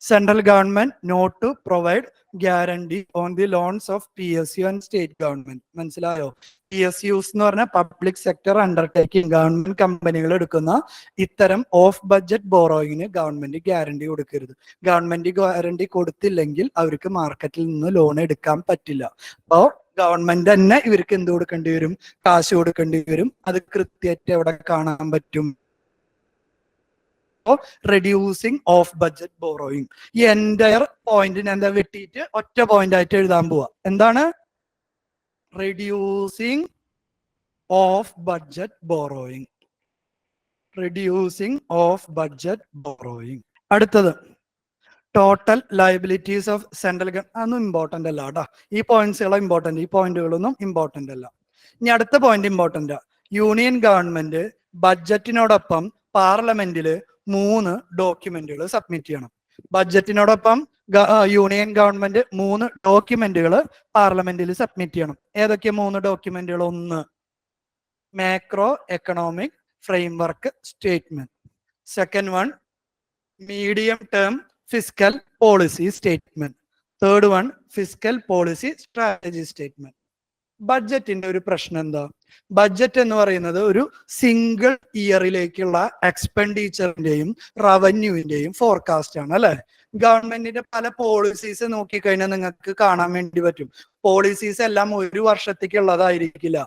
Central government not to provide guarantee on the loans of PSU and state government. മനസ്സിലായോ? PSUs എന്ന് പറഞ്ഞാൽ public sector undertaking, government കമ്പനികൾ എടുക്കുന്ന ഇത്തരം of budget ബോറോയിങ്ങിന് government guarantee കൊടുക്കരുത്. Government guarantee കൊടുത്തില്ലെങ്കിൽ അവർക്ക് മാർക്കറ്റിൽ നിന്ന് ലോൺ എടുക്കാൻ പറ്റില്ല. അപ്പോ ഗവൺമെന്റ് തന്നെ ഇവർക്ക് എന്ത് കൊടുക്കേണ്ടി വരും? കാശ് കൊടുക്കേണ്ടി വരും. അത് കൃത്യമായിട്ട് എവിടെ കാണാൻ പറ്റും? Reducing of budget borrowing. ഈ എൻറ്റയർ പോയിന്റിന് എന്താ വെട്ടിയിട്ട് ഒറ്റ പോയിന്റ് ആയിട്ട് എഴുതാൻ പോവാ. എന്താണ്? Reducing of budget borrowing. Reducing of budget borrowing. അടുത്തത് total liabilities of central government. അതൊന്നും ഇമ്പോർട്ടന്റ് അല്ല കേട്ടോ. ഈ പോയിന്റ്സുകളാണ് ഇമ്പോർട്ടന്റ്, ഈ പോയിന്റുകളൊന്നും ഇമ്പോർട്ടന്റ് അല്ല. ഇനി അടുത്ത പോയിന്റ് ഇമ്പോർട്ടന്റ്. യൂണിയൻ ഗവൺമെന്റ് ബഡ്ജറ്റിനോടൊപ്പം പാർലമെന്റില് 3 ഡോക്യുമെന്റുകൾ സബ്മിറ്റ് ചെയ്യണം. ബഡ്ജറ്റിനോടൊപ്പം യൂണിയൻ ഗവൺമെന്റ് 3 ഡോക്യുമെന്റുകൾ പാർലമെന്റിൽ സബ്മിറ്റ് ചെയ്യണം. ഏതൊക്കെ 3 ഡോക്യുമെന്റുകൾ? ഒന്ന്, macro economic framework statement. Second one, medium term fiscal policy statement. Third one, fiscal policy strategy statement. ബഡ്ജറ്റിന്റെ ഒരു പ്രശ്നം എന്താ? ബഡ്ജറ്റ് എന്ന് പറയുന്നത് ഒരു സിംഗിൾ ഇയറിലേക്കുള്ള എക്സ്പെൻഡിച്ചറിന്റെയും റവന്യൂവിന്റെയും ഫോർകാസ്റ്റ് ആണ്, അല്ലെ? ഗവൺമെന്റിന്റെ പല പോളിസീസ് നോക്കിക്കഴിഞ്ഞാൽ നിങ്ങൾക്ക് കാണാൻ വേണ്ടി പറ്റും. പോളിസീസ് എല്ലാം ഒരു വർഷത്തേക്കുള്ളതായിരിക്കില്ല,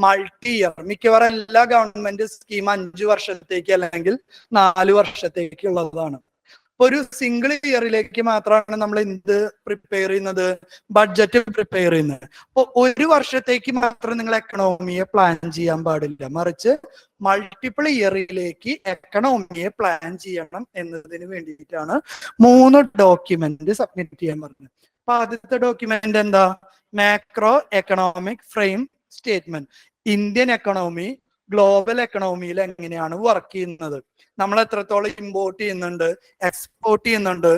മൾട്ടി ഇയർ. മിക്കവാറും എല്ലാ ഗവൺമെന്റ് സ്കീം 5 വർഷത്തേക്ക് അല്ലെങ്കിൽ 4 വർഷത്തേക്കുള്ളതാണ്. ഒരു സിംഗിൾ ഇയറിലേക്ക് മാത്രമാണ് നമ്മൾ എന്ത് പ്രിപ്പയർ ചെയ്യുന്നത്? ബഡ്ജറ്റ് പ്രിപ്പയർ ചെയ്യുന്നത്. അപ്പോൾ ഒരു വർഷത്തേക്ക് മാത്രം നിങ്ങൾ എക്കണോമിയെ പ്ലാൻ ചെയ്യാൻ പാടില്ല, മറിച്ച് മൾട്ടിപ്പിൾ ഇയറിലേക്ക് എക്കണോമിയെ പ്ലാൻ ചെയ്യണം എന്നതിന് വേണ്ടിയിട്ടാണ് 3 ഡോക്യുമെന്റ് സബ്മിറ്റ് ചെയ്യാൻ പറഞ്ഞത്. അപ്പൊ ആദ്യത്തെ ഡോക്യുമെന്റ് എന്താ? Macro economic frame statement. Indian economy global എക്കണോമിയിൽ എങ്ങനെയാണ് വർക്ക് ചെയ്യുന്നത്, നമ്മൾ എത്രത്തോളം ഇമ്പോർട്ട് ചെയ്യുന്നുണ്ട്, എക്സ്പോർട്ട് ചെയ്യുന്നുണ്ട്,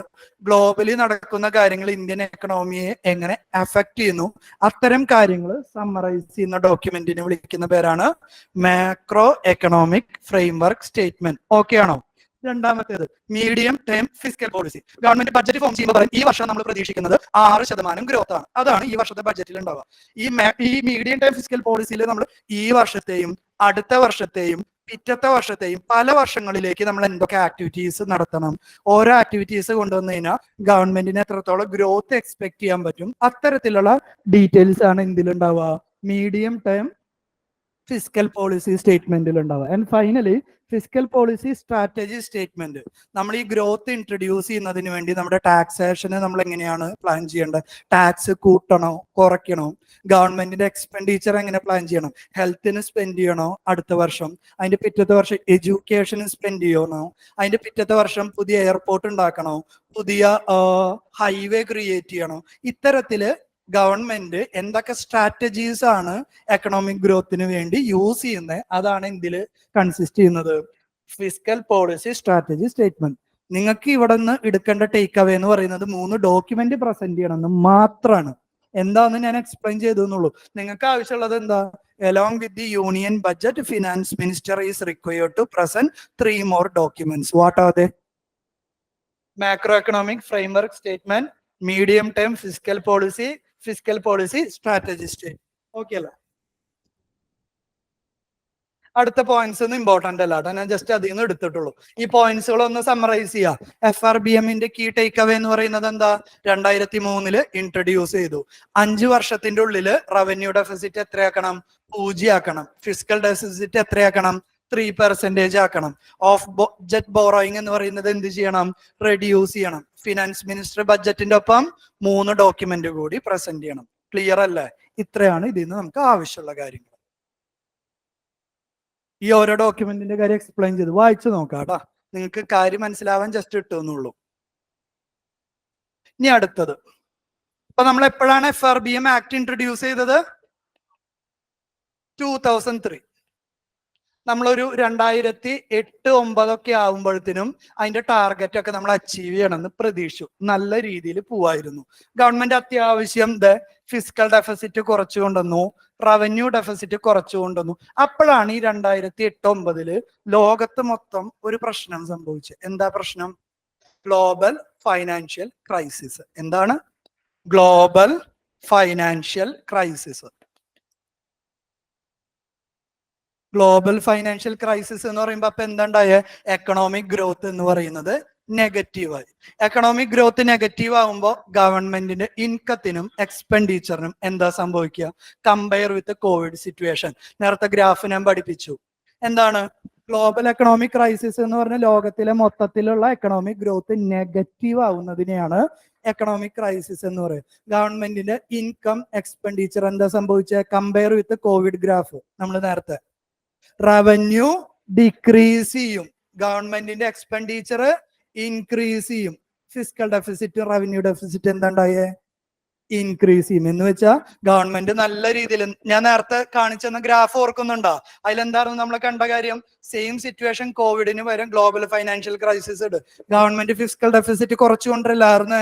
ഗ്ലോബലി നടക്കുന്ന കാര്യങ്ങൾ ഇന്ത്യൻ എക്കണോമിയെ എങ്ങനെ അഫക്ട് ചെയ്യുന്നു, അത്തരം കാര്യങ്ങൾ സമ്മറൈസ് ചെയ്യുന്ന ഡോക്യുമെന്റിനെ വിളിക്കുന്ന പേരാണ് macro economic framework statement. Okay ആണോ? രണ്ടാമത്തേത് medium term fiscal policy. Government budget form ചെയ്യുമ്പോൾ പറയും ഈ വർഷം നമ്മൾ പ്രതീക്ഷിക്കുന്നത് 6% ഗ്രോത്ത് ആണ്. അതാണ് ഈ വർഷത്തെ ബഡ്ജറ്റിൽ ഉണ്ടാവുക. ഈ മീഡിയം ടേം ഫിസ്ക്കൽ പോളിസിയിൽ നമ്മൾ ഈ വർഷത്തെയും അടുത്ത വർഷത്തെയും പിറ്റത്തെ വർഷത്തെയും പല വർഷങ്ങളിലേക്ക് നമ്മൾ എന്തൊക്കെ ആക്ടിവിറ്റീസ് നടത്തണം, ഓരോ ആക്ടിവിറ്റീസ് കൊണ്ടുവന്നു കഴിഞ്ഞാൽ ഗവൺമെന്റിന് എത്രത്തോളം ഗ്രോത്ത് എക്സ്പെക്ട് ചെയ്യാൻ പറ്റും, അത്തരത്തിലുള്ള ഡീറ്റെയിൽസ് ആണ് എന്തിലുണ്ടാവുക? മീഡിയം ടേം ഫിസ്ക്കൽ പോളിസി സ്റ്റേറ്റ്മെന്റിൽ ഉണ്ടാവുക. And finally fiscal policy strategy statement. നമ്മൾ ഈ ഗ്രോത്ത് ഇൻട്രൊഡ്യൂസ് ചെയ്യുന്നതിന് വേണ്ടി നമ്മുടെ ടാക്സേഷന് നമ്മൾ എങ്ങനെയാണ് പ്ലാൻ ചെയ്യേണ്ടത്? ടാക്സ് കൂട്ടണോ കുറയ്ക്കണോ? ഗവൺമെന്റിന്റെ എക്സ്പെൻഡിച്ചർ എങ്ങനെ പ്ലാൻ ചെയ്യണം? ഹെൽത്തിന് സ്പെൻഡ് ചെയ്യണോ അടുത്ത വർഷം? അതിന്റെ പിറ്റത്തെ വർഷം എഡ്യൂക്കേഷന് സ്പെൻഡ് ചെയ്യണോ? അതിന്റെ പിറ്റത്തെ വർഷം പുതിയ എയർപോർട്ട് ഉണ്ടാക്കണോ? പുതിയ ഹൈവേ ക്രിയേറ്റ് ചെയ്യണോ? ഇത്തരത്തില് ഗവൺമെന്റ് എന്തൊക്കെ സ്ട്രാറ്റജീസ് ആണ് എക്കണോമിക് ഗ്രോത്തിന് വേണ്ടി യൂസ് ചെയ്യുന്നത്, അതാണ് ഇതിൽ കൺസിസ്റ്റ് ചെയ്യുന്നത്. Fiscal policy strategy statement. നിങ്ങൾക്ക് ഇവിടെ നിന്ന് എടുക്കേണ്ട ടേക്ക് അവേ എന്ന് പറയുന്നത് 3 ഡോക്യുമെന്റ് പ്രസന്റ് ചെയ്യണമെന്ന് മാത്രമാണ്. എന്താന്ന് ഞാൻ എക്സ്പ്ലെയിൻ ചെയ്തെന്നുള്ളൂ. നിങ്ങൾക്ക് ആവശ്യമുള്ളത് എന്താ? along with the union budget, finance minister is required to present 3 more documents. What are they? Macroeconomic framework statement, medium term fiscal policy strategy statement. Okay അല്ല? അടുത്ത പോയിന്റ്സ് ഒന്നും ഇമ്പോർട്ടന്റ് അല്ല കേട്ടോ, ഞാൻ ജസ്റ്റ് അതിൽ നിന്ന് എടുത്തിട്ടുള്ളൂ. ഈ പോയിന്റ്സുകളൊന്ന് സമ്മറൈസ് ചെയ്യാം. FRBMന്റെ കീ ടേക്ക് അവേ എന്ന് പറയുന്നത് എന്താ? 2003 ഇൻട്രൊഡ്യൂസ് ചെയ്തു. 5 വർഷത്തിന്റെ ഉള്ളിൽ റവന്യൂ ഡെഫിസിറ്റ് എത്രയാക്കണം? 0 ആക്കണം. Fiscal deficit എത്രയാക്കണം? 3% ആക്കണം. ഓഫ് ബഡ്ജറ്റ് ബോറോയിങ് എന്ന് പറയുന്നത് എന്ത് ചെയ്യണം? റെഡ്യൂസ് ചെയ്യണം. ഫിനാൻസ് മിനിസ്റ്റർ ബഡ്ജറ്റിന്റെ ഒപ്പം 3 ഡോക്യുമെന്റ് കൂടി പ്രസന്റ് ചെയ്യണം. ക്ലിയർ അല്ലേ? ഇത്രയാണ് ഇതിൽ നിന്ന് നമുക്ക് ആവശ്യമുള്ള കാര്യങ്ങൾ. ഈ ഓരോ ഡോക്യുമെന്റിന്റെ കാര്യം എക്സ്പ്ലെയിൻ ചെയ്ത് വായിച്ചു നോക്കാം കേട്ടോ, നിങ്ങൾക്ക് കാര്യം മനസ്സിലാവാൻ ജസ്റ്റ് ഇട്ടുന്നുള്ളൂ. ഇനി അടുത്തത്, ഇപ്പൊ നമ്മൾ എപ്പോഴാണ് FRBM ആക്ട് ഇൻട്രൊഡ്യൂസ് ചെയ്തത്? 2003. നമ്മളൊരു 2008-09 ഒക്കെ ആവുമ്പോഴത്തേനും അതിന്റെ ടാർഗറ്റ് ഒക്കെ നമ്മൾ അച്ചീവ് ചെയ്യണമെന്ന് പ്രതീക്ഷിച്ചു. നല്ല രീതിയിൽ പോവായിരുന്നു. ഗവൺമെന്റ് അത്യാവശ്യം ഫിസ്ക്കൽ ഡെഫിസിറ്റ് കുറച്ചു കൊണ്ടുവന്നു, റവന്യൂ ഡെഫിസിറ്റ് കുറച്ചു കൊണ്ടുവന്നു. അപ്പോഴാണ് ഈ 2008-09 ലോകത്ത് മൊത്തം ഒരു പ്രശ്നം സംഭവിച്ചത്. എന്താ പ്രശ്നം? Global financial crisis. എന്താണ് global financial crisis? Global financial crisis എന്ന് പറയുമ്പോൾ അപ്പൊ എന്താണ്ടായ എക്കണോമിക് ഗ്രോത്ത് എന്ന് പറയുന്നത് നെഗറ്റീവായി. എക്കണോമിക് ഗ്രോത്ത് നെഗറ്റീവ് ആകുമ്പോൾ ഗവൺമെന്റിന്റെ ഇൻകത്തിനും എക്സ്പെൻഡിച്ചറിനും എന്താ സംഭവിക്കുക? കമ്പയർ വിത്ത് കോവിഡ് സിറ്റുവേഷൻ. നേരത്തെ ഗ്രാഫ് ഞാൻ പഠിപ്പിച്ചു. എന്താണ് ഗ്ലോബൽ എക്കണോമിക് ക്രൈസിസ് എന്ന് പറഞ്ഞ ലോകത്തിലെ മൊത്തത്തിലുള്ള എക്കണോമിക് ഗ്രോത്ത് നെഗറ്റീവ് ആവുന്നതിനെയാണ് എക്കണോമിക് ക്രൈസിസ് എന്ന് പറയുന്നത്. ഗവൺമെന്റിന്റെ ഇൻകം എക്സ്പെൻഡിച്ചർ എന്താ സംഭവിച്ചത്? കമ്പയർ വിത്ത് കോവിഡ് ഗ്രാഫ് നമ്മൾ നേരത്തെ റവന്യൂ ഡിക്രീസ് ചെയ്യും, ഗവൺമെന്റിന്റെ എക്സ്പെൻഡിച്ചർ ഇൻക്രീസ് ചെയ്യും. ഫിസിക്കൽ ഡെഫിസിറ്റ് റവന്യൂ ഡെഫിസിറ്റ് എന്താണ്ടായേ? ഇൻക്രീസ് ചെയ്യും. എന്ന് വെച്ചാൽ ഗവൺമെന്റ് നല്ല രീതിയിൽ, ഞാൻ നേരത്തെ കാണിച്ചെന്ന ഗ്രാഫ് ഓർക്കുന്നുണ്ടോ? അതിലെന്തായിരുന്നു നമ്മൾ കണ്ട കാര്യം? സെയിം സിറ്റുവേഷൻ കോവിഡിന് പകരം ഗ്ലോബൽ ഫൈനാൻഷ്യൽ ക്രൈസിസ് ഉണ്ട്. ഗവൺമെന്റ് ഫിസിക്കൽ ഡെഫിസിറ്റ് കുറച്ചുകൊണ്ടില്ലായിരുന്നു,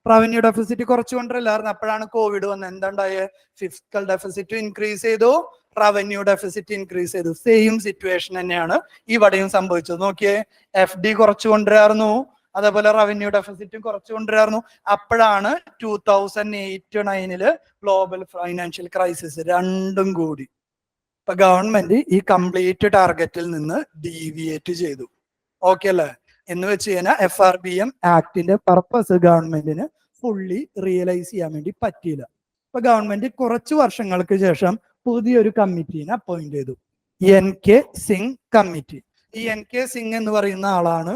റവന്യൂ ഡെഫിസിറ്റ് കുറച്ചുകൊണ്ടില്ലായിരുന്നു. അപ്പോഴാണ് കോവിഡ് വന്നത്. എന്താണ്ടായ? ഫിസിക്കൽ ഡെഫിസിറ്റ് ഇൻക്രീസ് ചെയ്തു, റവന്യൂ ഡെഫിസിറ്റ് ഇൻക്രീസ് ചെയ്തു. സെയിം സിറ്റുവേഷൻ തന്നെയാണ് ഇവിടെയും സംഭവിച്ചത്. നോക്കിയേ, FD കുറച്ചുകൊണ്ടിരായിരുന്നു, അതേപോലെ റവന്യൂ ഡെഫിസിറ്റും കുറച്ചുകൊണ്ടിരായിരുന്നു. അപ്പോഴാണ് 2008-9 ഗ്ലോബൽ ഫൈനാൻഷ്യൽ ക്രൈസിസ് രണ്ടും കൂടി. ഇപ്പൊ ഗവൺമെന്റ് ഈ കംപ്ലീറ്റ് ടാർഗറ്റിൽ നിന്ന് ഡീവിയേറ്റ് ചെയ്തു. ഓക്കെ അല്ലേ? എന്ന് വെച്ച് കഴിഞ്ഞാൽ FRBM ആക്ടിന്റെ പർപ്പസ് ഗവൺമെന്റിന് ഫുള്ളി റിയലൈസ് ചെയ്യാൻ വേണ്ടി പറ്റിയില്ല. ഇപ്പൊ ഗവൺമെന്റ് കുറച്ചു വർഷങ്ങൾക്ക് ശേഷം പുതിയൊരു കമ്മിറ്റീനെ അപ്പോയിന്റ് ചെയ്തു, NK സിംഗ് കമ്മിറ്റി. ഈ NK സിംഗ് എന്ന് പറയുന്ന ആളാണ്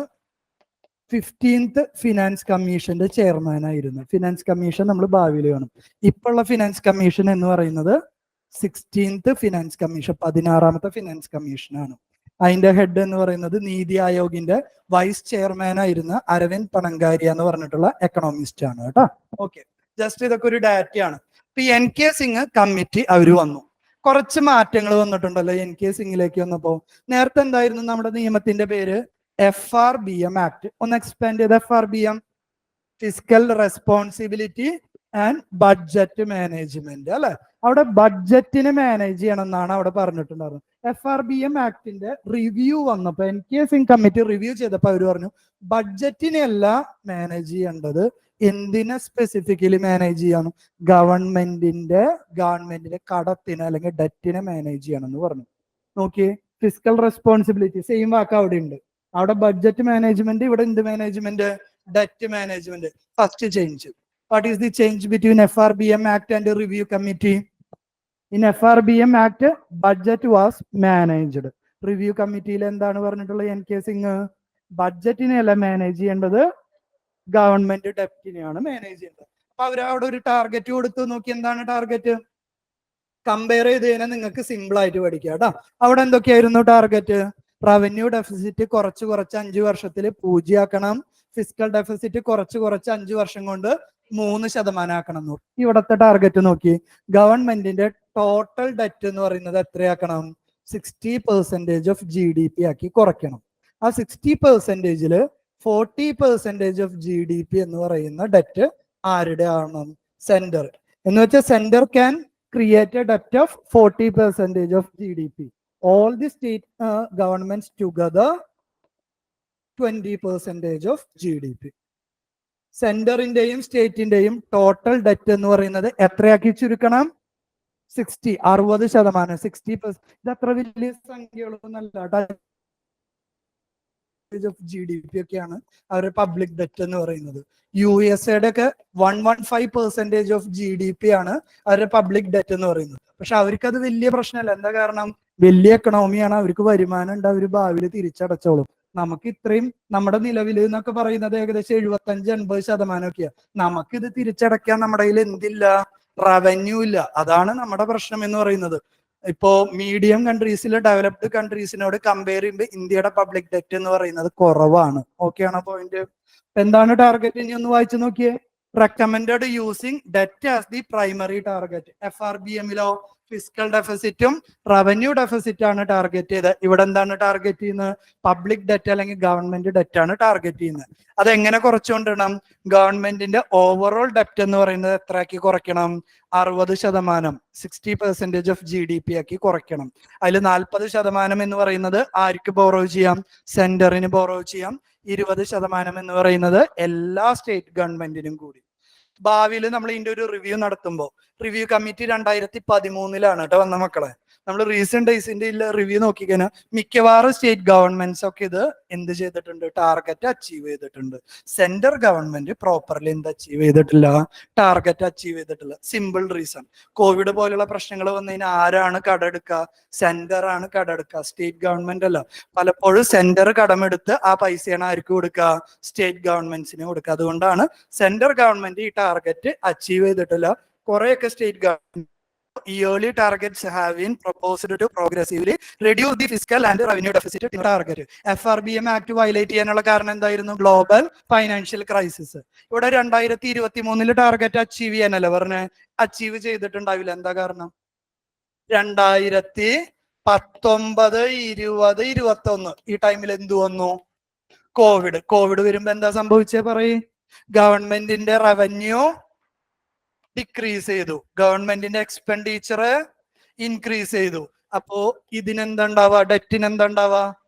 15th ഫിനാൻസ് കമ്മീഷന്റെ ചെയർമാൻ ആയിരുന്നു. ഫിനാൻസ് കമ്മീഷൻ നമ്മൾ ഭാവിയിൽ കാണും. ഇപ്പോഴുള്ള ഫിനാൻസ് കമ്മീഷൻ എന്ന് പറയുന്നത് 16th ഫിനാൻസ് കമ്മീഷൻ, 16ാമത്തെ ഫിനാൻസ് കമ്മീഷനാണ്. അതിന്റെ ഹെഡ് എന്ന് പറയുന്നത് നീതി ആയോഗിന്റെ വൈസ് ചെയർമാൻ ആയിരുന്ന അരവിന്ദ് പണങ്കാരിയ എന്ന് പറഞ്ഞിട്ടുള്ള എക്കണോമിസ്റ്റ് ആണ് കേട്ടോ. ഓക്കെ, ജസ്റ്റ് ഇതൊക്കെ ഒരു ഡാറ്റയാണ്. ഇപ്പൊ NK സിംഗ് കമ്മിറ്റി അവര് വന്നു, കുറച്ച് മാറ്റങ്ങൾ വന്നിട്ടുണ്ടല്ലോ NK സിംഗിലേക്ക് വന്നപ്പോ. നേരത്തെ എന്തായിരുന്നു നമ്മുടെ നിയമത്തിന്റെ പേര്? FRBM act. ഒന്ന് എക്സ്പാൻഡ് ചെയ്ത് FRBM, physical responsibility and budget management അല്ലെ. അവിടെ ബഡ്ജറ്റിനെ മാനേജ് ചെയ്യണം എന്നാണ് അവിടെ പറഞ്ഞിട്ടുണ്ടായിരുന്നത്. FRBM ആക്ടിന്റെ റിവ്യൂ വന്നപ്പോ NK സിംഗ് കമ്മിറ്റി റിവ്യൂ ചെയ്തപ്പോ അവർ പറഞ്ഞു ബഡ്ജറ്റിനെയല്ല മാനേജ് ചെയ്യേണ്ടത്, എന്തിനെ സ്പെസിഫിക്കലി മാനേജ് ചെയ്യണം? ഗവൺമെന്റിന്റെ കടത്തിനെ അല്ലെങ്കിൽ ഡെറ്റിനെ മാനേജ് ചെയ്യണം എന്ന് പറഞ്ഞു. നോക്കിയേ, ഫിസിക്കൽ റെസ്പോൺസിബിലിറ്റി സെയിം വാക്ക് അവിടെ ഉണ്ട്. അവിടെ ബഡ്ജറ്റ് മാനേജ്മെന്റ്, ഇവിടെ എന്ത് management? Debt management. First change. What is the change between FRBM act and review committee? In FRBM act budget was managed. Review കമ്മിറ്റിയിൽ എന്താണ് പറഞ്ഞിട്ടുള്ളത് NK സിംഗ്? ബഡ്ജറ്റിനെയല്ല മാനേജ് ചെയ്യേണ്ടത്, ഗവൺമെന്റ് ഡെപ്റ്റിനെയാണ് മാനേജ് ചെയ്യേണ്ടത്. അപ്പൊ അവരവിടെ ഒരു ടാർഗറ്റ് കൊടുത്തു. നോക്കി, എന്താണ് ടാർഗറ്റ്? കമ്പയർ ചെയ്ത് കഴിഞ്ഞാൽ നിങ്ങൾക്ക് സിമ്പിൾ ആയിട്ട് പഠിക്കാം കേട്ടോ. അവിടെ എന്തൊക്കെയായിരുന്നു ടാർഗറ്റ്? റവന്യൂ ഡെഫിസിറ്റ് കുറച്ച് 5 വർഷത്തിൽ 0 ആക്കണം, ഫിസിക്കൽ ഡെഫിസിറ്റ് കുറച്ച് 5 വർഷം കൊണ്ട് 3% ആക്കണം. ഇവിടത്തെ ടാർഗറ്റ് നോക്കി, ഗവൺമെന്റിന്റെ ടോട്ടൽ ഡെറ്റ് എന്ന് പറയുന്നത് എത്രയാക്കണം? 60% ഓഫ് GDP ആക്കി കുറയ്ക്കണം. ആ 60%-ല് 40% ഓഫ് GDP എന്ന് പറയുന്ന ഡെറ്റ് ആരുടെ ആവണം? സെന്റർ. എന്ന് വെച്ചാൽ centre can create a debt of 40% of GDP. All the state governments together 20% of GDP. സെന്ററിന്റെയും സ്റ്റേറ്റിന്റെയും ടോട്ടൽ ഡെറ്റ് എന്ന് പറയുന്നത് എത്രയാക്കി ചുരുക്കണം? 60%. 60%. ഇത് അത്ര വലിയ സംഖ്യകളൊന്നല്ല. ഓഫ് GDP ഒക്കെയാണ് അവരുടെ പബ്ലിക് ഡെറ്റ് എന്ന് പറയുന്നത്. USA ഒക്കെ 115% ഓഫ് GDP ആണ് അവരുടെ പബ്ലിക് ഡെറ്റ് എന്ന് പറയുന്നത്. പക്ഷെ അവർക്ക് അത് വലിയ പ്രശ്നമല്ല. എന്താ കാരണം? വലിയ എക്കണോമിയാണ്, അവർക്ക് വരുമാനം ഉണ്ട്, അവർ ഭാവിയിൽ തിരിച്ചടച്ചോളും. നമുക്ക് ഇത്രയും നമ്മുടെ നിലവിൽ എന്നൊക്കെ പറയുന്നത് ഏകദേശം 75-80% ഒക്കെയാണ്. നമുക്കിത് തിരിച്ചടയ്ക്കാൻ നമ്മുടെ കയ്യിൽ എന്തില്ല? റവന്യൂ ഇല്ല. അതാണ് നമ്മുടെ പ്രശ്നം എന്ന് പറയുന്നത്. ഇപ്പോ മീഡിയം കൺട്രീസിലെ ഡെവലപ്ഡ് കൺട്രീസിനോട് കമ്പയർ ചെയ്യുമ്പോൾ ഇന്ത്യയുടെ പബ്ലിക് ഡെറ്റ് എന്ന് പറയുന്നത് കുറവാണ്. ഓക്കെ ആണോ പോയിന്റ്? എന്താണ് ടാർഗറ്റ്? ഇനി ഒന്ന് വായിച്ചു നോക്കിയേ. Recommended using debt as the primary target. FRBM-ലോ ഫിസിക്കൽ ഡെഫിസിറ്റും റവന്യൂ ഡെഫിസിറ്റ് ആണ് ടാർഗറ്റ് ചെയ്തത്. ഇവിടെ എന്താണ് ടാർഗറ്റ് ചെയ്യുന്നത്? പബ്ലിക് ഡെറ്റ് അല്ലെങ്കിൽ ഗവൺമെന്റ് ഡെറ്റ് ആണ് ടാർഗറ്റ് ചെയ്യുന്നത്. അതെങ്ങനെ കുറച്ചുകൊണ്ടിടണം? ഗവൺമെന്റിന്റെ ഓവറോൾ ഡെപ്റ്റ് എന്ന് പറയുന്നത് എത്രയാക്കി കുറയ്ക്കണം? 60%, 60% ഓഫ് GDP ആക്കി കുറയ്ക്കണം. അതിൽ 40% എന്ന് പറയുന്നത് ആർക്ക് ബോറോ ചെയ്യാം? സെന്ററിന് ബോറോ ചെയ്യാം. 20% എന്ന് പറയുന്നത് എല്ലാ സ്റ്റേറ്റ് ഗവൺമെന്റിനും കൂടി. ഭാവിയിൽ നമ്മൾ ഇതിന്റെ ഒരു റിവ്യൂ നടത്തുമ്പോൾ, റിവ്യൂ കമ്മിറ്റി 2013 കേട്ടോ വന്ന മക്കളെ. നമ്മൾ റീസെന്റ് ഡേയ്സിന്റെ റിവ്യൂ നോക്കിക്കഴിഞ്ഞാൽ മിക്കവാറും സ്റ്റേറ്റ് ഗവൺമെന്റ്സ് ഒക്കെ ഇത് എന്ത് ചെയ്തിട്ടുണ്ട്? ടാർഗറ്റ് അച്ചീവ് ചെയ്തിട്ടുണ്ട്. സെന്റർ ഗവൺമെന്റ് പ്രോപ്പർലി എന്ത് അച്ചീവ് ചെയ്തിട്ടില്ല? ടാർഗറ്റ് അച്ചീവ് ചെയ്തിട്ടില്ല. സിമ്പിൾ റീസൺ, കോവിഡ് പോലുള്ള പ്രശ്നങ്ങൾ വന്നതിന് ആരാണ് കടമെടുക്കുക? സെന്റർ ആണ് കടമെടുക്കുക, സ്റ്റേറ്റ് ഗവൺമെന്റ് അല്ല. പലപ്പോഴും സെന്റർ കടമെടുത്ത് ആ പൈസയാണ് ആർക്ക് കൊടുക്കുക? സ്റ്റേറ്റ് ഗവൺമെന്റ്സിന് കൊടുക്കുക. അതുകൊണ്ടാണ് സെന്റർ ഗവൺമെന്റ് ഈ ടാർഗറ്റ് അച്ചീവ് ചെയ്തിട്ടില്ല. കുറെയൊക്കെ state government yearly targets have been proposed to progressively reduce the fiscal and revenue deficit target. FRBM act violate ചെയ്യാനുള്ള കാരണം എന്തായിരുന്നു? Global financial crisis. ഇവിടെ 2023 ടാർഗറ്റ് അച്ചീവ് ചെയ്യാനല്ലേ പറഞ്ഞ്? അച്ചീവ് ചെയ്തിട്ടുണ്ടാവില്ല. എന്താ കാരണം? 2019, 20, 2021 ഈ ടൈമിൽ എന്ത് വന്നു? കോവിഡ് വരുമ്പോ എന്താ സംഭവിച്ചേ പറയ്? ഗവൺമെന്റിന്റെ റവന്യൂ ഡിക്രീസ് ചെയ്തു, ഗവൺമെന്റിന്റെ എക്സ്പെൻഡിച്ചർ ഇൻക്രീസ് ചെയ്തു. അപ്പോ ഇതിനെന്താ ഉണ്ടാവുക? ഡെറ്റിന് എന്താ ഉണ്ടാവുക?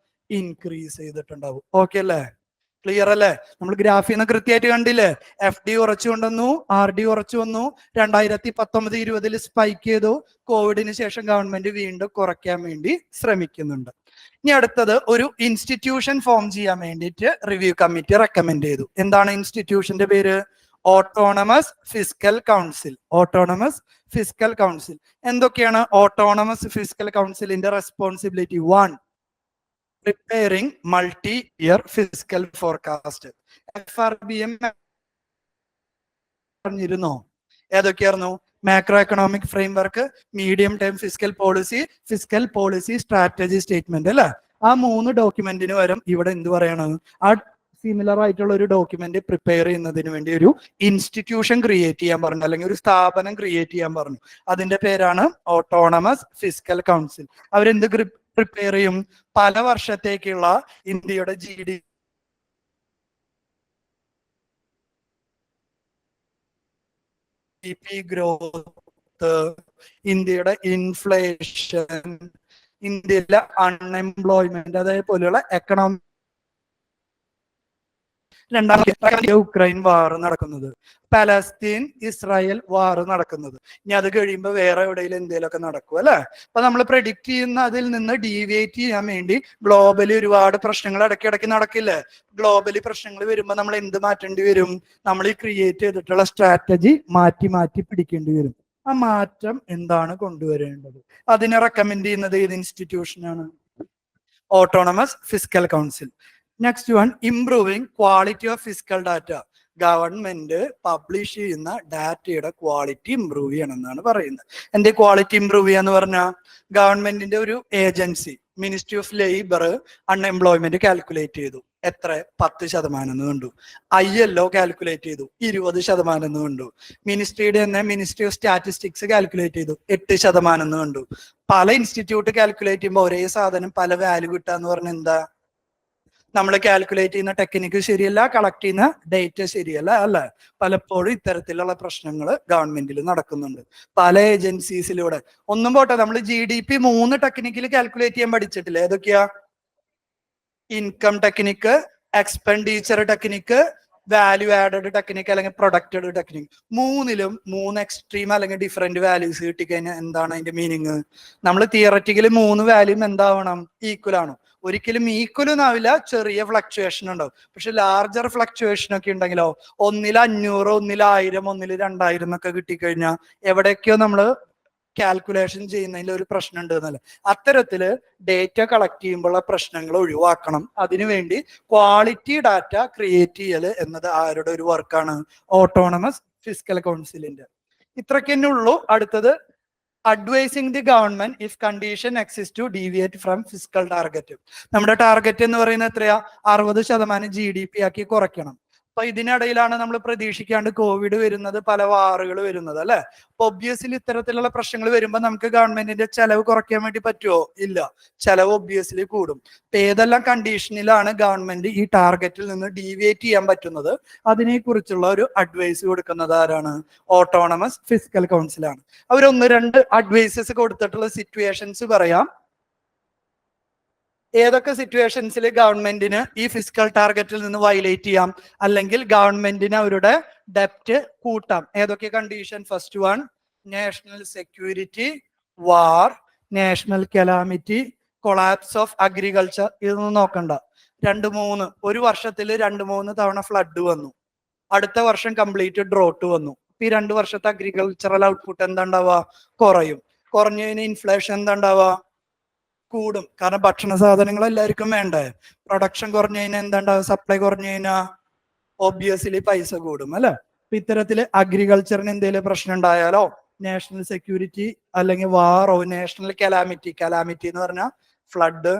ഇൻക്രീസ് ചെയ്തിട്ടുണ്ടാവും. ഓക്കെ അല്ലേ? ക്ലിയർ അല്ലേ? നമ്മൾ ഗ്രാഫിൽ നിന്ന് കൃത്യമായിട്ട് കണ്ടില്ലേ? FD ഉറച്ചു കൊണ്ടുവന്നു, RD ഉറച്ചു വന്നു. 2019, 20 സ്പൈക്ക് ചെയ്തു. കോവിഡിന് ശേഷം ഗവൺമെന്റ് വീണ്ടും കുറയ്ക്കാൻ വേണ്ടി ശ്രമിക്കുന്നുണ്ട്. ഇനി അടുത്തത്, ഒരു ഇൻസ്റ്റിറ്റ്യൂഷൻ ഫോം ചെയ്യാൻ വേണ്ടിയിട്ട് റിവ്യൂ കമ്മിറ്റി റെക്കമെൻഡ് ചെയ്തു. എന്താണ് ഇൻസ്റ്റിറ്റ്യൂഷന്റെ പേര്? Autonomous fiscal council. Autonomous fiscal council. എന്തൊക്കെയാണ് ഓട്ടോണമസ് ഫിസ്ക്കൽ കൗൺസിലിന്റെ responsibility? 1, preparing multi year fiscal forecast. FRBM പറഞ്ഞിരുന്നോ? ഏതൊക്കെയായിരുന്നു? Macro economic framework, medium term fiscal policy strategy statement അല്ലെ? ആ 3 ഡോക്യുമെന്റിന് വരും ഇവിടെ എന്ത് പറയണം? ആ സിമിലർ ആയിട്ടുള്ള ഒരു ഡോക്യുമെന്റ് പ്രിപ്പയർ ചെയ്യുന്നതിന് വേണ്ടി ഒരു ഇൻസ്റ്റിറ്റ്യൂഷൻ ക്രിയേറ്റ് ചെയ്യാൻ പറഞ്ഞു, അല്ലെങ്കിൽ ഒരു സ്ഥാപനം ക്രിയേറ്റ് ചെയ്യാൻ പറഞ്ഞു. അതിന്റെ പേരാണ് ഓട്ടോണമസ് ഫിസ്ക്കൽ കൗൺസിൽ. അവരെന്ത് പ്രിപ്പയർ ചെയ്യും? പല വർഷത്തേക്കുള്ള ഇന്ത്യയുടെ GDP ഗ്രോത്ത്, ഇന്ത്യയുടെ ഇൻഫ്ലേഷൻ, ഇന്ത്യയിലെ അൺഎംപ്ലോയ്മെന്റ്, അതേപോലെയുള്ള എക്കണോമിക്. രണ്ടാമത്തെ ഉക്രൈൻ വാർ നടക്കുന്നത്, പലസ്തീൻ ഇസ്രായേൽ വാർ നടക്കുന്നത്. ഇനി അത് കഴിയുമ്പോൾ വേറെ എവിടെയെങ്കിലും എന്തെങ്കിലുമൊക്കെ നടക്കും അല്ലെ? അപ്പൊ നമ്മൾ പ്രെഡിക്റ്റ് ചെയ്യുന്ന അതിൽ നിന്ന് ഡീവിയേറ്റ് ചെയ്യാൻ വേണ്ടി ഗ്ലോബലി ഒരുപാട് പ്രശ്നങ്ങൾ ഇടയ്ക്കിടയ്ക്ക് നടക്കില്ലേ? ഗ്ലോബലി പ്രശ്നങ്ങൾ വരുമ്പോൾ നമ്മൾ എന്ത് മാറ്റേണ്ടി വരും? നമ്മൾ ഈ ക്രിയേറ്റ് ചെയ്തിട്ടുള്ള സ്ട്രാറ്റജി മാറ്റി പിടിക്കേണ്ടി വരും. ആ മാറ്റം എന്താണ് കൊണ്ടുവരേണ്ടത്? അതിനെ റെക്കമെൻഡ് ചെയ്യുന്നത് ഏത് ഇൻസ്റ്റിറ്റ്യൂഷനാണ്? Autonomous fiscal council. Next one, improving quality of fiscal data. Government publish ചെയ്യുന്ന ഡാറ്റയുടെ ക്വാളിറ്റി ഇംപ്രൂവ് ചെയ്യണം എന്നാണ് പറയുന്നത്. എന്റെ ക്വാളിറ്റി ഇംപ്രൂവ് ചെയ്യാന്ന് പറഞ്ഞാൽ, ഗവൺമെന്റിന്റെ ഒരു agency ministry of labour unemployment calculate ചെയ്തു. എത്ര? 10% എന്ന് കണ്ടു. ILO കാൽക്കുലേറ്റ് ചെയ്തു 20% എന്ന് കണ്ടു. മിനിസ്ട്രിയുടെ തന്നെ മിനിസ്ട്രി ഓഫ് സ്റ്റാറ്റിസ്റ്റിക്സ് കാൽക്കുലേറ്റ് ചെയ്തു 8% എന്ന് കണ്ടു. പല ഇൻസ്റ്റിറ്റ്യൂട്ട് കാൽക്കുലേറ്റ് ചെയ്യുമ്പോൾ ഒരേ സാധനം പല വാല്യൂ കിട്ടാന്ന് പറഞ്ഞാൽ എന്താ? നമ്മൾ കാൽക്കുലേറ്റ് ചെയ്യുന്ന ടെക്നിക്ക് ശരിയല്ല, കളക്ട് ചെയ്യുന്ന ഡേറ്റ ശരിയല്ല അല്ലെ? പലപ്പോഴും ഇത്തരത്തിലുള്ള പ്രശ്നങ്ങൾ ഗവൺമെന്റിൽ നടക്കുന്നുണ്ട് പല ഏജൻസീസിലൂടെ. ഒന്നും പോട്ടെ, നമ്മൾ GDP 3 ടെക്നിക്കിൽ കാൽക്കുലേറ്റ് ചെയ്യാൻ പഠിച്ചിട്ടില്ല. ഏതൊക്കെയാ? Income technique, expenditure technique, value added technique അല്ലെങ്കിൽ പ്രൊഡക്റ്റഡ് ടെക്നിക്ക്. 3ലും 3 എക്സ്ട്രീം അല്ലെങ്കിൽ ഡിഫറെന്റ് വാല്യൂസ് കിട്ടിക്കഴിഞ്ഞാൽ എന്താണ് അതിന്റെ മീനിങ്? നമ്മൾ തിയററ്റിക്കലി 3 വാല്യൂം എന്താവണം? ഈക്വൽ ആണ്. ഒരിക്കലും ഈക്വൽ ഒന്നും ആവില്ല, ചെറിയ ഫ്ലക്ച്വേഷൻ ഉണ്ടാവും. പക്ഷെ ലാർജർ ഫ്ലക്ച്വേഷൻ ഒക്കെ ഉണ്ടെങ്കിലോ, 1ൽ 500, 1ൽ 1000, 1ൽ 2000 എന്നൊക്കെ കിട്ടിക്കഴിഞ്ഞാൽ എവിടെയൊക്കെയോ നമ്മൾ കാൽക്കുലേഷൻ ചെയ്യുന്നതിൽ ഒരു പ്രശ്നം ഉണ്ട് എന്നല്ല. അത്തരത്തില് ഡേറ്റ കളക്ട് ചെയ്യുമ്പോഴുള്ള പ്രശ്നങ്ങൾ ഒഴിവാക്കണം. അതിനുവേണ്ടി ക്വാളിറ്റി ഡാറ്റ ക്രിയേറ്റ് ചെയ്യല് എന്നത് ആരുടെ ഒരു വർക്കാണ്? ഓട്ടോണമസ് ഫിസ്ക്കൽ കൗൺസിലിന്റെ. ഇത്രയ്ക്ക് തന്നെ ഉള്ളൂ. അടുത്തത്, advising the government if condition exist to deviate from fiscal target. നമ്മുടെ ടാർഗറ്റ് എന്ന് പറയുന്നത് എത്രയാ? 60% GDP ആക്കി കുറയ്ക്കണം. അപ്പൊ ഇതിനിടയിലാണ് നമ്മൾ പ്രതീക്ഷിക്കാണ്ട് കോവിഡ് വരുന്നത്, പല വാറുകൾ വരുന്നത് അല്ലെ. അപ്പൊ ഒബ്വിയസ്ലി ഇത്തരത്തിലുള്ള പ്രശ്നങ്ങൾ വരുമ്പോൾ നമുക്ക് ഗവൺമെന്റിന്റെ ചെലവ് കുറയ്ക്കാൻ വേണ്ടി പറ്റുമോ? ഇല്ല, ചെലവ് ഒബ്വിയസ്ലി കൂടും. അപ്പൊ ഏതെല്ലാം കണ്ടീഷനിലാണ് ഗവൺമെന്റ് ഈ ടാർഗറ്റിൽ നിന്ന് ഡീവിയേറ്റ് ചെയ്യാൻ പറ്റുന്നത്, അതിനെക്കുറിച്ചുള്ള ഒരു അഡ്വൈസ് കൊടുക്കുന്നത് ആരാണ്? ഓട്ടോണമസ് ഫിസ്ക്കൽ കൗൺസിലാണ്. അവർ 1-2 അഡ്വൈസസ് കൊടുത്തിട്ടുള്ള സിറ്റുവേഷൻസ് പറയാം. ഏതൊക്കെ സിറ്റുവേഷൻസിൽ ഗവൺമെന്റിന് ഈ ഫിസിക്കൽ ടാർഗറ്റിൽ നിന്ന് വയലേറ്റ് ചെയ്യാം, അല്ലെങ്കിൽ ഗവൺമെന്റിന് അവരുടെ ഡെപ്റ്റ് കൂട്ടാം? ഏതൊക്കെ condition? First one, national security, war, national calamity, collapse of agriculture. ഇതൊന്നും നോക്കണ്ട. 2-3 ഒരു വർഷത്തിൽ 2-3 തവണ ഫ്ലഡ് വന്നു, അടുത്ത വർഷം കംപ്ലീറ്റ് ഡ്രോട്ട് വന്നു. ഈ 2 വർഷത്തെ അഗ്രികൾച്ചറൽ ഔട്ട്പുട്ട് എന്താ ഉണ്ടാവുക? കുറയും. കുറഞ്ഞു കഴിഞ്ഞാൽ ഇൻഫ്ലേഷൻ എന്താ ഉണ്ടാവുക? കൂടും. കാരണം ഭക്ഷണ സാധനങ്ങൾ എല്ലാവർക്കും വേണ്ടേ. പ്രൊഡക്ഷൻ കുറഞ്ഞു കഴിഞ്ഞാൽ എന്താ ഉണ്ടാവുക? സപ്ലൈ കുറഞ്ഞു കഴിഞ്ഞാൽ ഒബ്വിയസ്ലി പൈസ കൂടും അല്ലെ. അപ്പൊ ഇത്തരത്തില് അഗ്രികൾച്ചറിന് എന്തെങ്കിലും പ്രശ്നം ഉണ്ടായാലോ, നാഷണൽ സെക്യൂരിറ്റി അല്ലെങ്കിൽ വാറോ, നാഷണൽ കലാമിറ്റി എന്ന് പറഞ്ഞാൽ flood,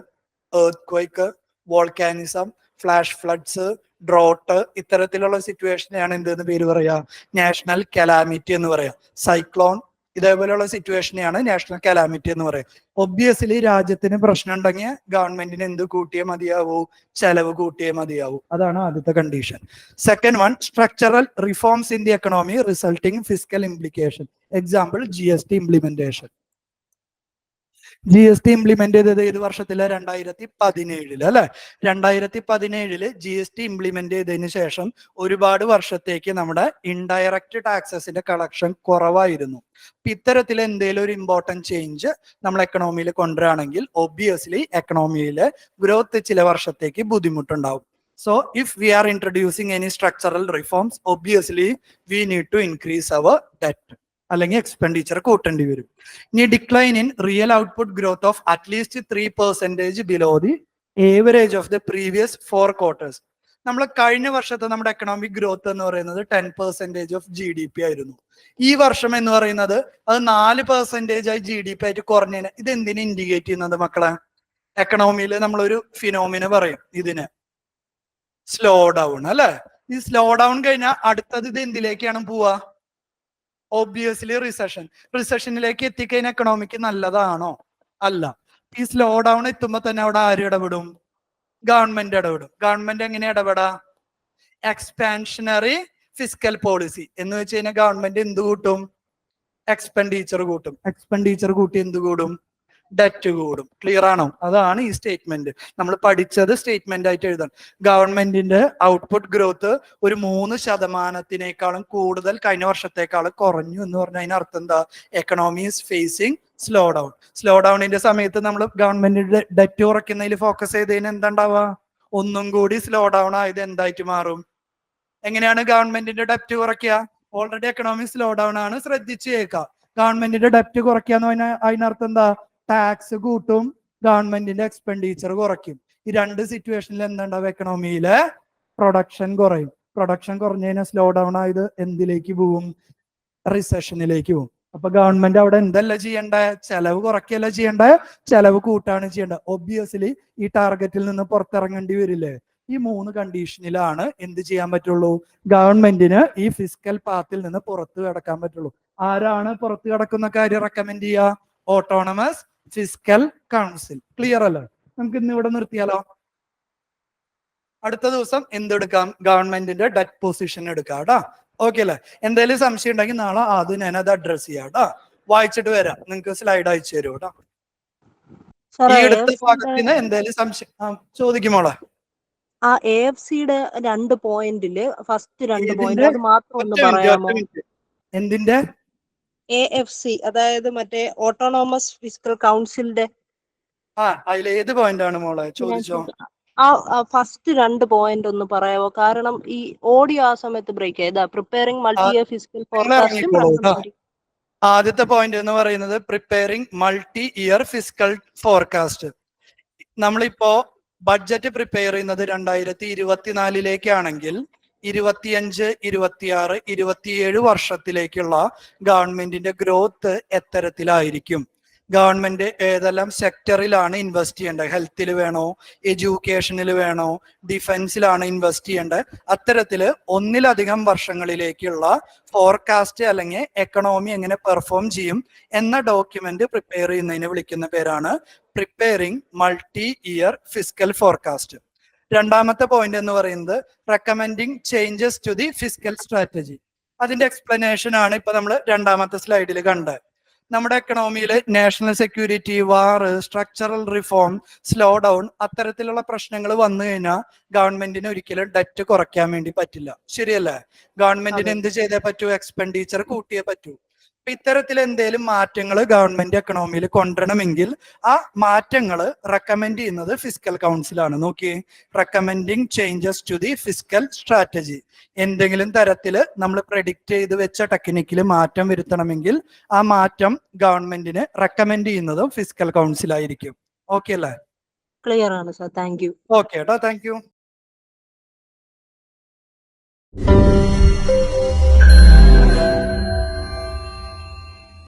earthquake, volcanism, flash floods, drought, ഇത്തരത്തിലുള്ള സിറ്റുവേഷനെയാണ് എന്തെന്ന് പേര് പറയാ? നാഷണൽ കലാമിറ്റി എന്ന് പറയാം. സൈക്ലോൺ, ഇതേപോലെയുള്ള സിറ്റുവേഷനെയാണ് നാഷണൽ കലാമിറ്റി എന്ന് പറയാം. ഒബ്വിയസ്ലി രാജ്യത്തിന് പ്രശ്നം ഉണ്ടെങ്കിൽ ഗവൺമെന്റിന് എന്ത് കൂട്ടിയേ മതിയാവൂ? ചെലവ് കൂട്ടിയേ മതിയാവൂ. അതാണ് ആദ്യത്തെ condition. Second one, structural reforms in the economy resulting physical implication. Example GST implementation. GST implement ചെയ്തത് ഏത് വർഷത്തില്? 2017 അല്ലെ. 2017 GST ഇംപ്ലിമെന്റ് ചെയ്തതിനു ശേഷം ഒരുപാട് വർഷത്തേക്ക് നമ്മുടെ ഇൻഡയറക്റ്റ് ടാക്സസിന്റെ കളക്ഷൻ കുറവായിരുന്നു. ഇത്തരത്തിൽ എന്തെങ്കിലും ഒരു ഇമ്പോർട്ടന്റ് ചേഞ്ച് നമ്മൾ എക്കണോമിയിൽ കൊണ്ടുവരാണെങ്കിൽ ഒബ്വിയസ്ലി എക്കണോമിയിലെ ഗ്രോത്ത് ചില വർഷത്തേക്ക് ബുദ്ധിമുട്ടുണ്ടാവും. So if we are introducing any structural reforms, obviously we need to increase our debt. അല്ലെങ്കിൽ എക്സ്പെൻഡിച്ചർ കൂട്ടേണ്ടി വരും. ഇനി decline in real output growth of at least 3% below the average of the previous 4 quarters. നമ്മൾ കഴിഞ്ഞ വർഷത്തെ നമ്മുടെ എക്കണോമിക് ഗ്രോത്ത് എന്ന് പറയുന്നത് 10% of GDP ആയിരുന്നു. ഈ വർഷം എന്ന് പറയുന്നത് അത് 4% ആയി GDP ആയിട്ട് കുറഞ്ഞതിന് ഇത് എന്തിനു ഇൻഡിക്കേറ്റ് ചെയ്യുന്നത് മക്കളെ? എക്കണോമിയിൽ നമ്മളൊരു ഫിനോമിന പറയും ഇതിന്, സ്ലോ ഡൗൺ അല്ലെ. ഈ സ്ലോ ഡൗൺ കഴിഞ്ഞാൽ അടുത്തത് ഇത് എന്തിലേക്കാണ് പോവാ? ഒബ്വിയസ്ലി റിസഷനിലേക്ക് എത്തിക്കഴിഞ്ഞാൽ എക്കണോമിക്ക് നല്ലതാണോ? അല്ല. ഈ സ്ലോ ഡൗൺ എത്തുമ്പോ തന്നെ അവിടെ ആര് ഇടപെടും? ഗവൺമെന്റ് ഇടപെടും. ഗവൺമെന്റ് എങ്ങനെ ഇടപെടാ? എക്സ്പാൻഷനറി ഫിസിക്കൽ പോളിസി എന്ന് വെച്ച് കഴിഞ്ഞാൽ ഗവൺമെന്റ് എന്ത് കൂട്ടും? എക്സ്പെൻഡിച്ചർ കൂട്ടും. എക്സ്പെൻഡിച്ചർ കൂട്ടി എന്ത് കൂടും? ഡെറ്റ് കൂടും. ക്ലിയർ ആണോ? അതാണ് ഈ സ്റ്റേറ്റ്മെന്റ്. നമ്മൾ പഠിച്ചത് സ്റ്റേറ്റ്മെന്റ് ആയിട്ട് എഴുതാം. ഗവൺമെന്റിന്റെ ഔട്ട്പുട്ട് ഗ്രോത്ത് ഒരു 3% കൂടുതൽ കഴിഞ്ഞ വർഷത്തേക്കാളും കുറഞ്ഞു എന്ന് പറഞ്ഞാൽ അതിനർത്ഥം എന്താ? Economy is facing slow down. Slow ഡൗണിന്റെ സമയത്ത് നമ്മൾ ഗവൺമെന്റിന്റെ ഡെറ്റ് കുറയ്ക്കുന്നതിൽ ഫോക്കസ് ചെയ്തതിന് എന്താ ഉണ്ടാവുക? ഒന്നും കൂടി സ്ലോ ഡൗൺ ആയത് എന്തായിട്ട് മാറും? എങ്ങനെയാണ് ഗവൺമെന്റിന്റെ ഡെപ്റ്റ് കുറയ്ക്കുക? ഓൾറെഡി എക്കണോമി സ്ലോ ഡൗൺ ആണ്, ശ്രദ്ധിച്ചേക്കാം. ഗവൺമെന്റിന്റെ ഡെപ്റ്റ് കുറയ്ക്കാന്ന് പറഞ്ഞാൽ അതിനർത്ഥം എന്താ? ടാക്സ് കൂട്ടും, ഗവൺമെന്റിന്റെ എക്സ്പെൻഡിച്ചർ കുറയ്ക്കും. ഈ 2 സിറ്റുവേഷനിൽ എന്താണ്ടാവും? എക്കണോമിയിലെ പ്രൊഡക്ഷൻ കുറയും. പ്രൊഡക്ഷൻ കുറഞ്ഞു കഴിഞ്ഞാൽ സ്ലോ ഡൗൺ ആയത് എന്തിലേക്ക് പോവും? റിസഷനിലേക്ക് പോവും. അപ്പൊ ഗവൺമെന്റ് അവിടെ എന്തല്ല ചെയ്യണ്ടേ? ചെലവ് കുറയ്ക്കല്ല ചെയ്യണ്ടേ, ചെലവ് കൂട്ടാണ് ചെയ്യേണ്ടത്. ഒബ്വിയസ്ലി ഈ ടാർഗറ്റിൽ നിന്ന് പുറത്തിറങ്ങേണ്ടി വരില്ലേ? ഈ 3 കണ്ടീഷനിലാണ് എന്ത് ചെയ്യാൻ പറ്റുള്ളൂ? ഗവൺമെന്റിന് ഈ ഫിസിക്കൽ പാത്തിൽ നിന്ന് പുറത്തു കടക്കാൻ പറ്റുള്ളൂ. ആരാണ് പുറത്തു കടക്കുന്ന കാര്യം റെക്കമെൻഡ് ചെയ്യുക? Autonomous physical council. ക്ലിയർ അല്ലേ? നമുക്ക് ഇന്ന് ഇവിടെ നിർത്തിയാലോ? അടുത്ത ദിവസം എന്തെടുക്കാം? ഗവൺമെന്റിന്റെ ഡെറ്റ് പൊസിഷൻ എടുക്കാം കേട്ടോ. ഓക്കെ അല്ലേ? എന്തെങ്കിലും സംശയം ഉണ്ടെങ്കിൽ നാളെ അത് ഞാനത് അഡ്രസ് ചെയ്യാം കേട്ടോ. വായിച്ചിട്ട് വരാം. നിങ്ങൾക്ക് സ്ലൈഡ് അയച്ചു തരും കേട്ടോ. ഈ അടുത്ത ഭാഗത്തിന് എന്തെങ്കിലും സംശയം ചോദിക്കുമോളെ? ആ AFCയുടെ 2 പോയിന്റില് ഫസ്റ്റ് 2 പോയിന്റ് അത് മാത്രം ഒന്ന് പറയാമോ? എന്തിന്റെ? AFC അതായത് മറ്റേ ഓട്ടോണോമസ് ഫിസിക്കൽ കൗൺസിലിന്റെ. അതിൽ ഏത് പോയിന്റ് ആണ് മോളെ? ചോദിച്ചോ. ആ ഫസ്റ്റ് 2 പോയിന്റ് ഒന്ന് പറയാമോ? കാരണം ഈ ഓഡിയോ ആ സമയത്ത് ബ്രേക്ക് ചെയ്താ. പ്രിപ്പയറിംഗ് മൾട്ടി ഇയർ ഫിസിക്കൽ ഫോർകാസ്റ്റും. ആദ്യത്തെ പോയിന്റ് എന്ന് പറയുന്നത് preparing multi year physical forecast. നമ്മളിപ്പോ ബഡ്ജറ്റ് പ്രിപ്പയർ ചെയ്യുന്നത് 2024 25, 26, 27 വർഷത്തിലേക്കുള്ള ഗവൺമെന്റിന്റെ ഗ്രോത്ത് എത്തരത്തിലായിരിക്കും? ഗവൺമെന്റ് ഏതെല്ലാം സെക്ടറിലാണ് ഇൻവെസ്റ്റ് ചെയ്യേണ്ടത്, ഹെൽത്തിൽ വേണോ, എഡ്യൂക്കേഷനിൽ വേണോ, ഡിഫൻസിലാണ് ഇൻവെസ്റ്റ് ചെയ്യേണ്ടത്, അത്തരത്തില് ഒന്നിലധികം വർഷങ്ങളിലേക്കുള്ള ഫോർകാസ്റ്റ് അല്ലെങ്കിൽ എക്കണോമി എങ്ങനെ പെർഫോം ചെയ്യും എന്ന ഡോക്യുമെന്റ് പ്രിപ്പയർ ചെയ്യുന്നതിന് വിളിക്കുന്ന പേരാണ് preparing multi year fiscal forecast. രണ്ടാമത്തെ പോയിന്റ് എന്ന് പറയുന്നത് recommending changes to the fiscal strategy. അതിന്റെ എക്സ്പ്ലനേഷൻ ആണ് ഇപ്പൊ നമ്മൾ രണ്ടാമത്തെ സ്ലൈഡിൽ കണ്ടത്. നമ്മുടെ എക്കണോമിയിൽ national security, war, structural reform, slow down അത്തരത്തിലുള്ള പ്രശ്നങ്ങൾ വന്നു കഴിഞ്ഞാൽ ഗവൺമെന്റിന് ഒരിക്കലും ഡെറ്റ് കുറയ്ക്കാൻ വേണ്ടി പറ്റില്ല. ശരിയല്ലേ? ഗവൺമെന്റിന് എന്ത് ചെയ്തേ പറ്റൂ? എക്സ്പെൻഡിച്ചർ കൂട്ടിയേ പറ്റൂ. അപ്പൊ ഇത്തരത്തിൽ എന്തെങ്കിലും മാറ്റങ്ങൾ ഗവൺമെന്റ് എക്കണോമിയിൽ കൊണ്ടുവരണമെങ്കിൽ ആ മാറ്റങ്ങൾ റെക്കമെൻഡ് ചെയ്യുന്നത് ഫിസ്ക്കൽ കൗൺസിലാണ്. നോക്കിയേ, recommending changes to the fiscal strategy. എന്തെങ്കിലും തരത്തിൽ നമ്മൾ പ്രെഡിക്റ്റ് ചെയ്ത് വെച്ച ടെക്നിക്കിൽ മാറ്റം വരുത്തണമെങ്കിൽ ആ മാറ്റം ഗവൺമെന്റിന് റെക്കമെൻഡ് ചെയ്യുന്നതും ഫിസ്ക്കൽ കൗൺസിൽ ആയിരിക്കും. ഓക്കെ അല്ലേ? ക്ലിയർ ആണ് സർ. Thank you. ഓക്കെ കേട്ടോ, താങ്ക് യു.